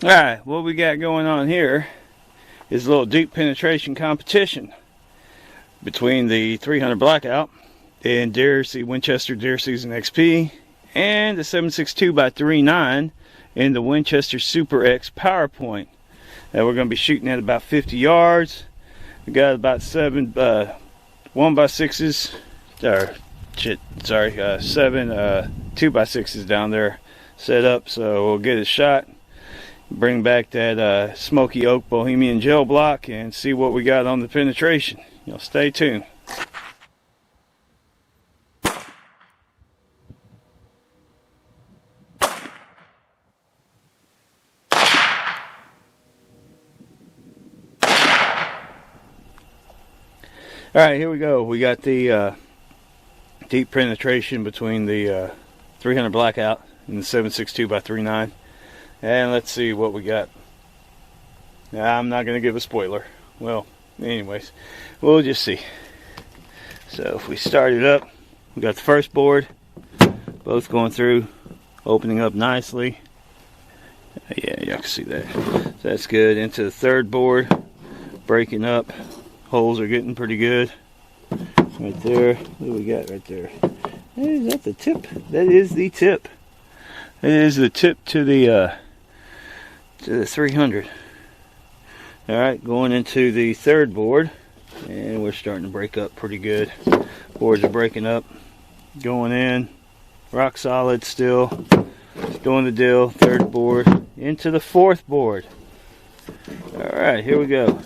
Alright, what we got going on here is a little deep penetration competition between the 300 Blackout and Winchester Deer Season XP and the 7.62x3.9 in the Winchester Super X PowerPoint. Now we're going to be shooting at about 50 yards. We got about 7 1x6s, or seven 2x6s down there set up, so we'll get a shot. Bring back that Smoky Oak Bohemian gel block and see what we got on the penetration. You'll stay tuned. Alright, here we go. We got the deep penetration between the 300 Blackout and the 7.62x3.9. And let's see what we got. Now, I'm not going to give a spoiler. Well, anyways, we'll just see. So if we start it up, we got the first board, both going through, opening up nicely. Yeah, you can see that. So that's good. Into the third board, breaking up. Holes are getting pretty good. Right there. What do we got right there? Is that the tip? That is the tip. It is the tip to the 300. Alright, going into the third board, and we're starting to break up pretty good. Boards are breaking up, going in, rock solid still, doing the deal. Third board, into the fourth board. Alright, here we go.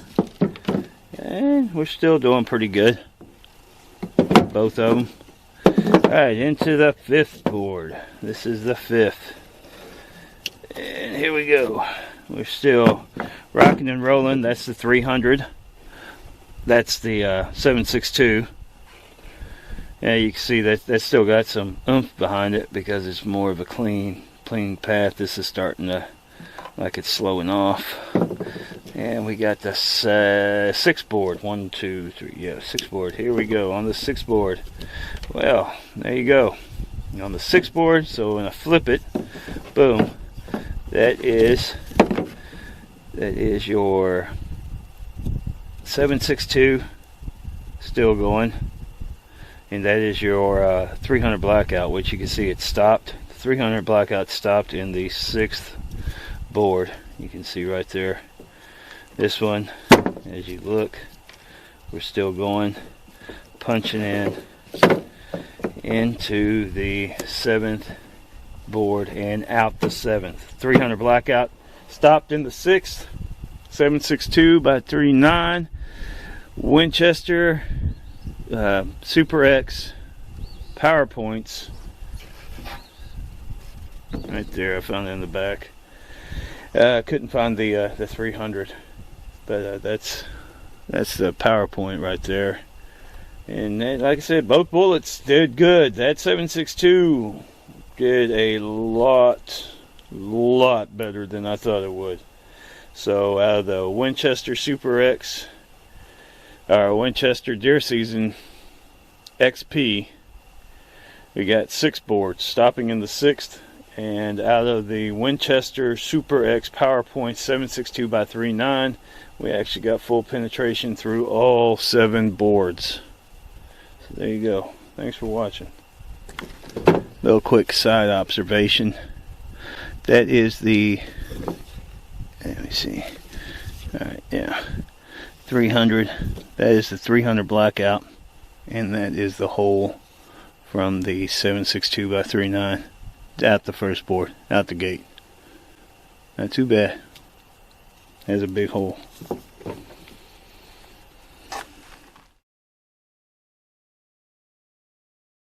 And we're still doing pretty good, both of them. Alright, into the fifth board. This is the fifth. And here we go. We're still rocking and rolling. That's the 300. That's the 7.62. Yeah, you can see that that's still got some oomph behind it because it's more of a clean path. This is starting to, like it's slowing off. And we got the sixth board. 1, 2, 3. Yeah, sixth board. Here we go on the sixth board. Well, there you go. On the sixth board, so when I flip it, boom. That is your 7.62 still going, and that is your 300 Blackout, which you can see it stopped. The 300 Blackout stopped in the sixth board. You can see right there. This one, as you look, we're still going, punching in into the seventh board and out the seventh. 300 Blackout stopped in the sixth. 7.62x3.9 Winchester Super X PowerPoints. Right there, I found it in the back. Couldn't find the 300, but that's the PowerPoint right there. And like I said, both bullets did good. That 7.62 did a lot better than I thought it would. So out of the Winchester Super X, or Winchester Deer Season XP, we got 6 boards stopping in the 6th. And out of the Winchester Super X PowerPoint 7.62x3.9, we actually got full penetration through all 7 boards. So there you go. Thanks for watching. Little quick side observation. That is the, let me see. Alright, yeah. 300. That is the 300 Blackout. And that is the hole from the 7.62x3.9. Out the first board, out the gate. Not too bad. Has a big hole.